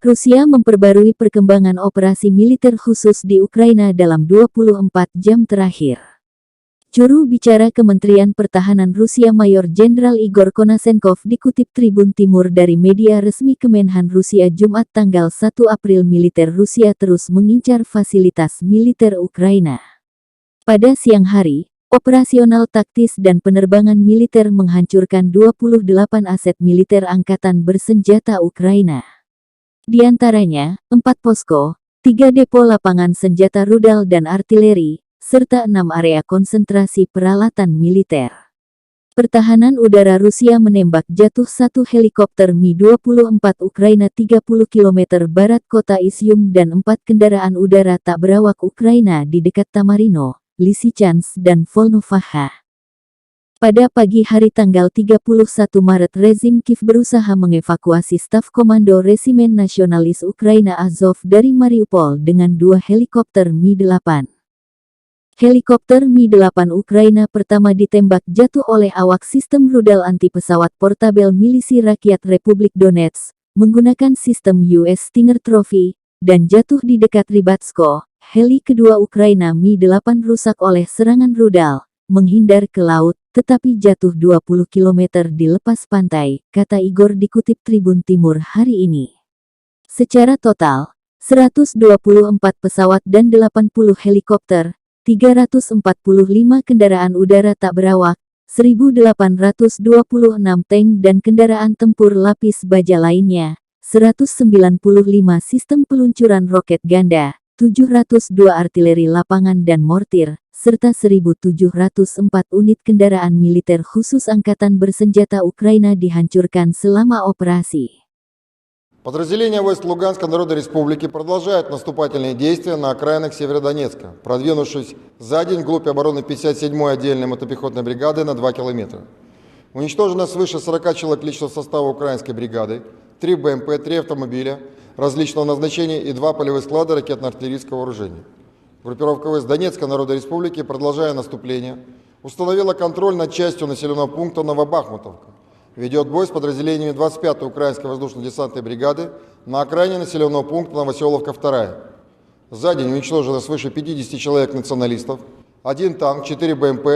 Rusia memperbarui perkembangan operasi militer khusus di Ukraina dalam 24 jam terakhir. Juru bicara Kementerian Pertahanan Rusia Mayor Jenderal Igor Konasenkov dikutip Tribun Timur dari media resmi Kemenhan Rusia Jumat tanggal 1 April militer Rusia terus mengincar fasilitas militer Ukraina. Pada siang hari, operasional taktis dan penerbangan militer menghancurkan 28 aset militer angkatan bersenjata Ukraina. Di antaranya, 4 posko, 3 depo lapangan senjata rudal dan artileri, serta 6 area konsentrasi peralatan militer. Pertahanan udara Rusia menembak jatuh 1 helikopter Mi-24 Ukraina 30 km barat kota Izium dan 4 kendaraan udara tak berawak Ukraina di dekat Tamarino, Lysychansk dan Volnovakha. Pada pagi hari tanggal 31 Maret rezim Kiev berusaha mengevakuasi staf komando Resimen Nasionalis Ukraina Azov dari Mariupol dengan 2 helikopter Mi-8. Helikopter Mi-8 Ukraina pertama ditembak jatuh oleh awak sistem rudal anti-pesawat portabel milisi rakyat Republik Donetsk, menggunakan sistem US Stinger Trophy, dan jatuh di dekat Rybatsko. Heli kedua Ukraina Mi-8 rusak oleh serangan rudal, menghindar ke laut, tetapi jatuh 20 km di lepas pantai, kata Igor dikutip Tribun Timur hari ini. Secara total, 124 pesawat dan 80 helikopter, 345 kendaraan udara tak berawak, 1.826 tank dan kendaraan tempur lapis baja lainnya, 195 sistem peluncuran roket ganda, 702 artileri lapangan dan mortir, serta 1.704 unit kendaraan militer khusus angkatan bersenjata Ukraina dihancurkan selama operasi. Подразделения войск Луганской Народной Республики продолжают наступательные действия на окраинах Северодонецка, продвинувшись за день вглубь обороны 57-й отдельной мотопехотной бригады на 2 километра. Уничтожено свыше 40 человек личного состава украинской бригады, 3 БМП, 3 автомобиля различного назначения и 2 полевых склада ракетно-артиллерийского вооружения. Группировка войск Донецкой Народной Республики, продолжая наступление, установила контроль над частью населенного пункта Новобахмутовка. Ведет бой с подразделениями 25-й Украинской воздушно-десантной бригады на окраине населенного пункта Новоселовка-2. За день уничтожено свыше 50 человек националистов, 1 танк, 4 БМП,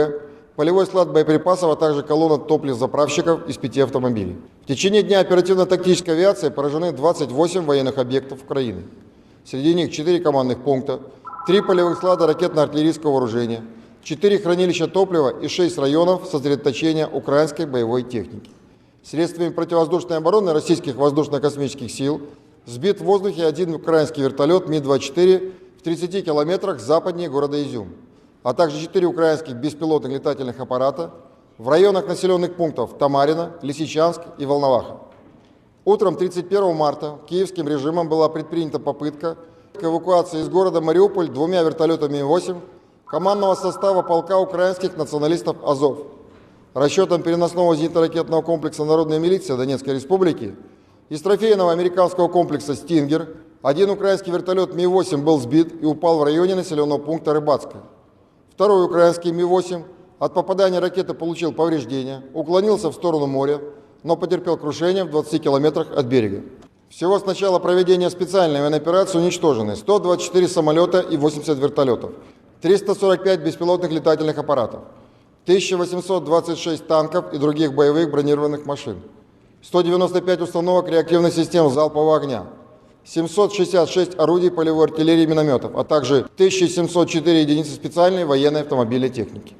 полевой склад боеприпасов, а также колонна топливозаправщиков из 5 автомобилей. В течение дня оперативно-тактической авиации поражены 28 военных объектов Украины. Среди них 4 командных пункта, 3 полевых склада ракетно-артиллерийского вооружения, 4 хранилища топлива и 6 районов сосредоточения украинской боевой техники. Средствами противовоздушной обороны российских воздушно-космических сил сбит в воздухе 1 украинский вертолет Ми-24 в 30 километрах западнее города Изюм, а также 4 украинских беспилотных летательных аппарата в районах населенных пунктов Тамарино, Лисичанск и Волноваха. Утром 31 марта киевским режимом была предпринята попытка к эвакуации из города Мариуполь 2 вертолетами Ми-8 командного состава полка украинских националистов «Азов». Расчетом переносного зенитно-ракетного комплекса Народной милиции Донецкой Республики из трофейного американского комплекса «Стингер» 1 украинский вертолет Ми-8 был сбит и упал в районе населенного пункта Рыбацкое. 2 украинский Ми-8 от попадания ракеты получил повреждения, уклонился в сторону моря, но потерпел крушение в 20 километрах от берега. Всего с начала проведения специальной военной операции уничтожены 124 самолета и 80 вертолетов, 345 беспилотных летательных аппаратов, 1826 танков и других боевых бронированных машин, 195 установок реактивных систем залпового огня, 766 орудий полевой артиллерии и минометов, а также 1704 единицы специальной военной автомобильной техники.